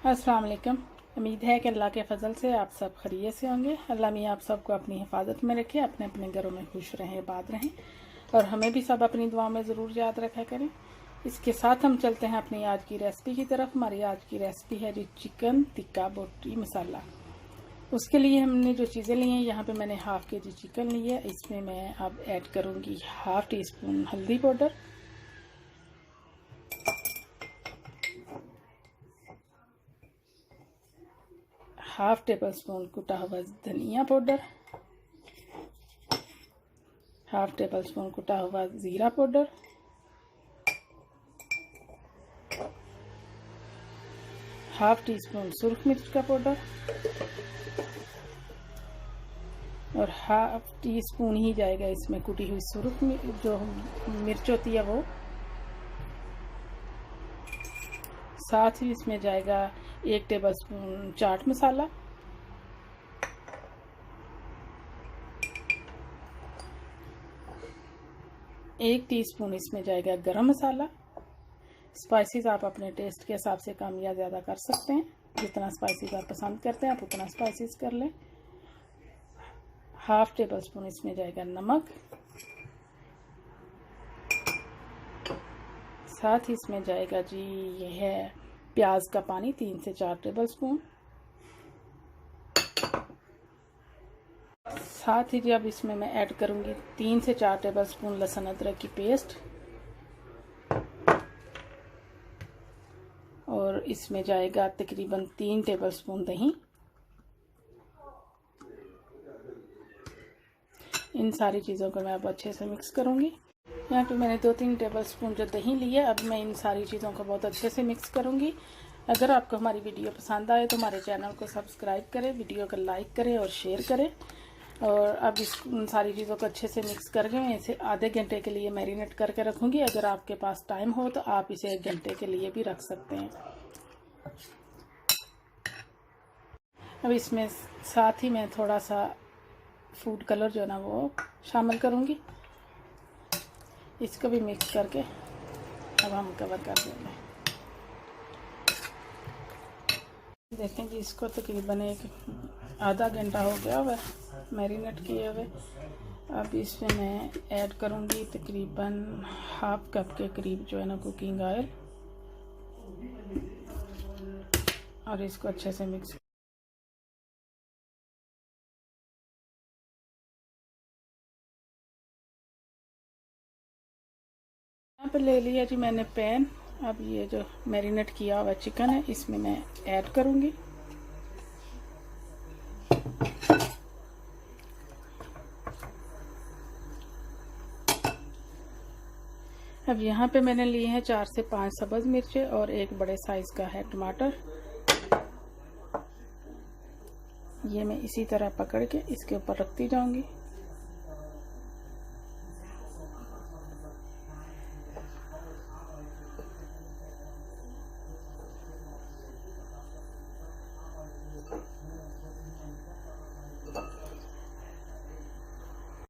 अस्सलाम वालेकुम। उम्मीद है कि अल्लाह के फजल से आप सब खैरियत से होंगे। अल्लाह मियाँ आप सबको अपनी हिफाजत में रखे, अपने अपने घरों में खुश रहें, आबाद रहें और हमें भी सब अपनी दुआ में ज़रूर याद रखा करें। इसके साथ हम चलते हैं अपनी आज की रेसिपी की तरफ। हमारी आज की रेसिपी है जी चिकन टिक्का बोटी मसाला। उसके लिए हमने जो चीज़ें ली हैं, यहाँ पे मैंने हाफ़ के जी चिकन ली है। इसमें मैं अब ऐड करूँगी हाफ़ टी स्पून हल्दी पाउडर, हाफ टेबल स्पून कुटा हुआ धनिया पाउडर, हाफ टेबल स्पून कुटा हुआ ज़ीरा पाउडर, हाफ टी स्पून सुरख मिर्च का पाउडर और हाफ टी स्पून ही जाएगा इसमें कुटी हुई सुरख जो मिर्च होती है वो। साथ ही इसमें जाएगा 1 टेबल स्पून चाट मसाला, एक टीस्पून इसमें जाएगा गरम मसाला। स्पाइसेस आप अपने टेस्ट के हिसाब से कम या ज़्यादा कर सकते हैं। जितना स्पाइसेस आप पसंद करते हैं आप उतना स्पाइसेस कर लें। हाफ टेबल स्पून इसमें जाएगा नमक। साथ ही इसमें जाएगा जी ये है प्याज का पानी 3 से 4 टेबल स्पून। साथ ही जब इसमें मैं ऐड करूंगी 3 से 4 टेबल स्पून लहसुन अदरक की पेस्ट और इसमें जाएगा तकरीबन 3 टेबल स्पून दही। इन सारी चीज़ों को मैं अब अच्छे से मिक्स करूंगी। यहाँ पे मैंने 2-3 टेबल स्पून जो दही ली है, अब मैं इन सारी चीज़ों को बहुत अच्छे से मिक्स करूंगी। अगर आपको हमारी वीडियो पसंद आए तो हमारे चैनल को सब्सक्राइब करें, वीडियो को लाइक करें और शेयर करें। और अब इस सारी चीज़ों को अच्छे से मिक्स करके मैं इसे आधे घंटे के लिए मैरिनेट करके रखूँगी। अगर आपके पास टाइम हो तो आप इसे 1 घंटे के लिए भी रख सकते हैं। अब इसमें साथ ही मैं थोड़ा सा फूड कलर जो है ना वो शामिल करूँगी। इसको भी मिक्स करके अब हम कवर कर देंगे। देखें जी, इसको तकरीबन एक आधा घंटा हो गया हुआ मैरिनेट किए हुए। अब इसमें मैं ऐड करूँगी तकरीबन हाफ कप के करीब जो है ना कुकिंग ऑयल और इसको अच्छे से मिक्स। यहाँ पे ले लिया जी मैंने पैन। अब ये जो मैरिनेट किया हुआ चिकन है इसमें मैं ऐड करूँगी। अब यहाँ पे मैंने लिए हैं 4 से 5 सब्ज़ मिर्चें और एक बड़े साइज़ का है टमाटर। ये मैं इसी तरह पकड़ के इसके ऊपर रखती जाऊंगी।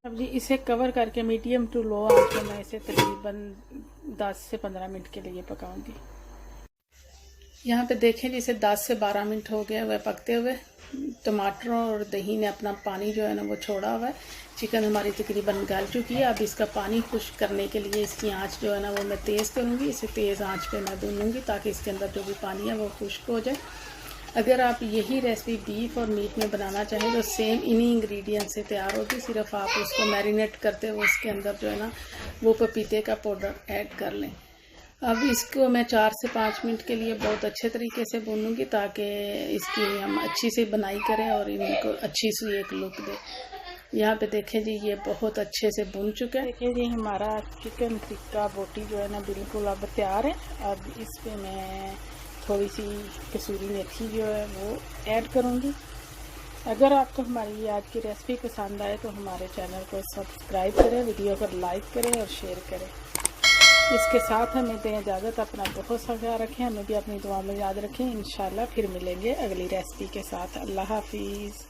अब जी इसे कवर करके मीडियम टू लो आंच में मैं इसे तकरीबन 10 से 15 मिनट के लिए पकाऊंगी। यहाँ पे देखें जी इसे 10 से 12 मिनट हो गया वह पकते हुए। टमाटरों और दही ने अपना पानी जो है ना वो छोड़ा हुआ है। चिकन हमारी तकरीबन गल चुकी है। अब इसका पानी खुश्क करने के लिए इसकी आंच जो है ना वो मैं तेज़ करूँगी। इसे तेज़ आंच पे मैं भूनूंगी ताकि इसके अंदर जो भी पानी है वो खुश्क हो जाए। अगर आप यही रेसिपी बीफ और मीट में बनाना चाहें तो सेम इन्हीं इंग्रेडिएंट से तैयार होगी। सिर्फ आप उसको मैरिनेट करते हुए उसके अंदर जो है ना वो पपीते का पाउडर ऐड कर लें। अब इसको मैं 4 से 5 मिनट के लिए बहुत अच्छे तरीके से भूनूंगी ताकि इसकी हम अच्छी सी बनाई करें और इनको अच्छी सी एक लुक दे। यहाँ पे देखें जी ये बहुत अच्छे से भुन चुका है। देखिए जी हमारा चिकन टिक्का बोटी जो है ना बिल्कुल अब तैयार है। अब इस पर मैं थोड़ी सी कसूरी मेथी जो है वो ऐड करूँगी। अगर आपको हमारी आज की रेसिपी पसंद आए तो हमारे चैनल को सब्सक्राइब करें, वीडियो को लाइक करें और शेयर करें। इसके साथ हमें दें इजाज़त। अपना बहुत सा ख्याल रखें, हमें भी अपनी दुआ में याद रखें। इंशाल्लाह फिर मिलेंगे अगली रेसिपी के साथ। अल्लाह हाफिज़।